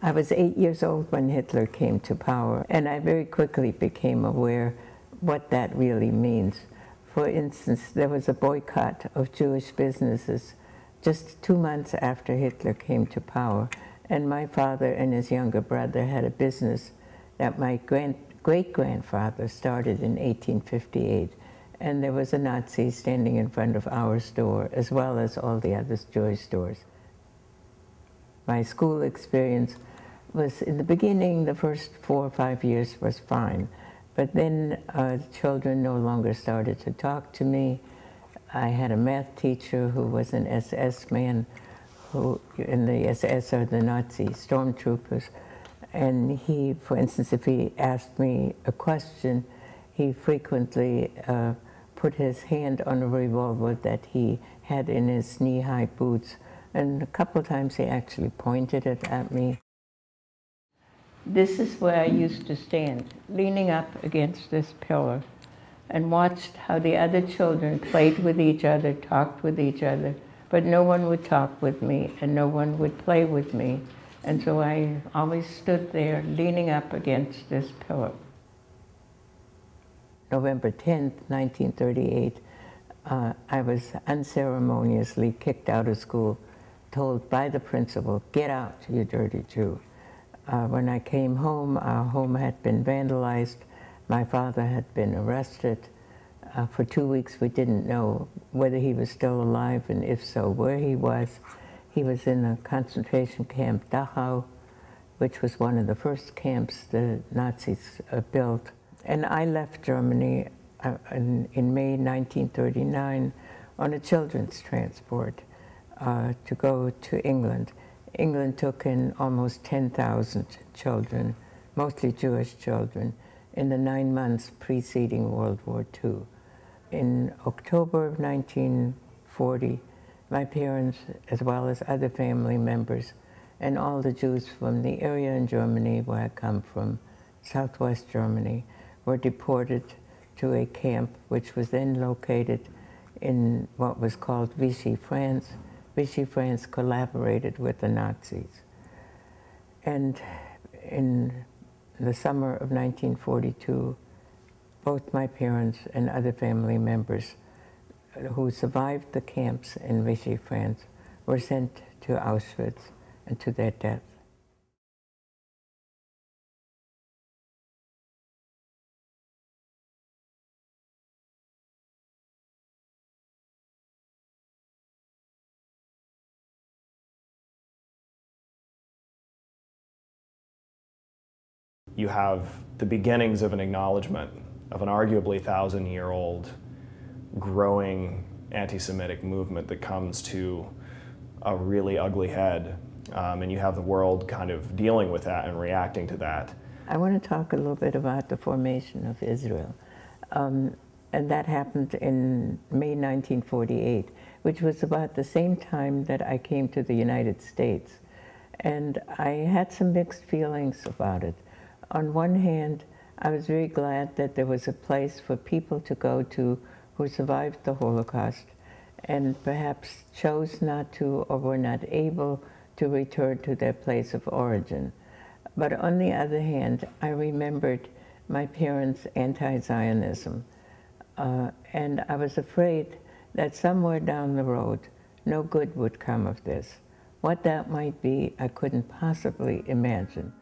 I was 8 years old when Hitler came to power, and I very quickly became aware what that really means. For instance, there was a boycott of Jewish businesses just 2 months after Hitler came to power, and my father and his younger brother had a business that my great-grandfather started in 1858, and there was a Nazi standing in front of our store as well as all the other Jewish stores. My school experience was, in the beginning, the first 4 or 5 years was fine, but then children no longer started to talk to me. I had a math teacher who was an SS man, who in the SS are the Nazi stormtroopers, and he, for instance, if he asked me a question, he frequently put his hand on a revolver that he had in his knee-high boots, and a couple of times he actually pointed it at me. This is where I used to stand, leaning up against this pillar, and watched how the other children played with each other, talked with each other, but no one would talk with me and no one would play with me. And so I always stood there leaning up against this pillar. November 10th, 1938, I was unceremoniously kicked out of school, told by the principal, "Get out, you dirty Jew." When I came home, our home had been vandalized. My father had been arrested. For 2 weeks, we didn't know whether he was still alive, and if so, where he was. He was in a concentration camp, Dachau, which was one of the first camps the Nazis built. And I left Germany in May 1939 on a children's transport to go to England. England took in almost 10,000 children, mostly Jewish children, in the 9 months preceding World War II. In October of 1940, my parents, as well as other family members, and all the Jews from the area in Germany where I come from, southwest Germany, were deported to a camp which was then located in what was called Vichy, France. Vichy, France collaborated with the Nazis. And in the summer of 1942, both my parents and other family members who survived the camps in Vichy, France, were sent to Auschwitz and to their death. You have the beginnings of an acknowledgement of an arguably 1,000-year-old growing anti-Semitic movement that comes to a really ugly head, and you have the world kind of dealing with that and reacting to that. I want to talk a little bit about the formation of Israel, and that happened in May 1948, which was about the same time that I came to the United States, and I had some mixed feelings about it. On one hand, I was very glad that there was a place for people to go to who survived the Holocaust and perhaps chose not to or were not able to return to their place of origin. But on the other hand, I remembered my parents' anti-Zionism, and I was afraid that somewhere down the road, no good would come of this. What that might be, I couldn't possibly imagine.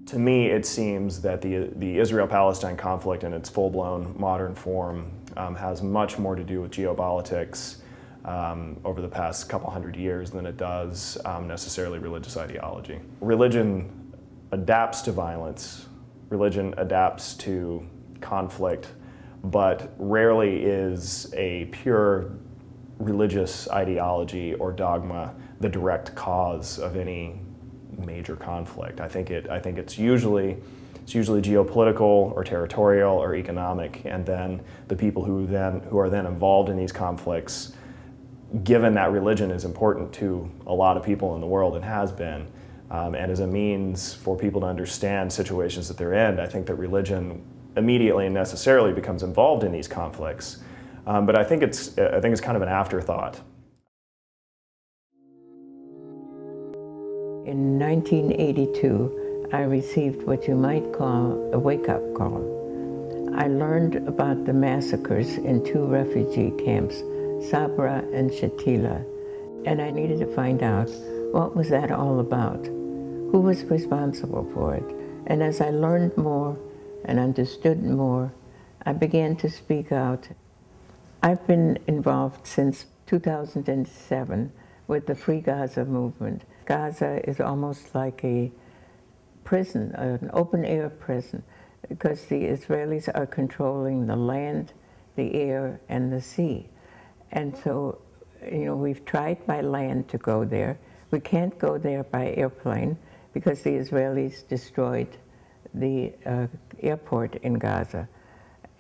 To me, it seems that the Israel-Palestine conflict in its full-blown modern form has much more to do with geopolitics over the past couple hundred years than it does necessarily religious ideology. Religion adapts to violence, religion adapts to conflict, but rarely is a pure religious ideology or dogma the direct cause of any major conflict. I think it's usually It's usually geopolitical or territorial or economic, and then the people who are then involved in these conflicts, given that religion is important to a lot of people in the world and has been, and as a means for people to understand situations that they're in, I think that religion immediately and necessarily becomes involved in these conflicts. But I think it's kind of an afterthought. In 1982, I received what you might call a wake-up call. I learned about the massacres in 2 refugee camps, Sabra and Shatila, and I needed to find out what was that all about, who was responsible for it. And as I learned more and understood more, I began to speak out. I've been involved since 2007 with the Free Gaza movement. Gaza is almost like a prison, an open-air prison, because the Israelis are controlling the land, the air, and the sea. And so, you know, we've tried by land to go there. We can't go there by airplane because the Israelis destroyed the airport in Gaza.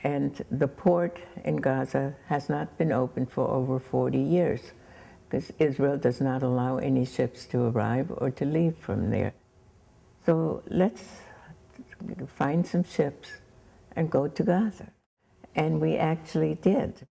And the port in Gaza has not been open for over 40 years because Israel does not allow any ships to arrive or to leave from there. So let's find some ships and go to Gaza. And we actually did.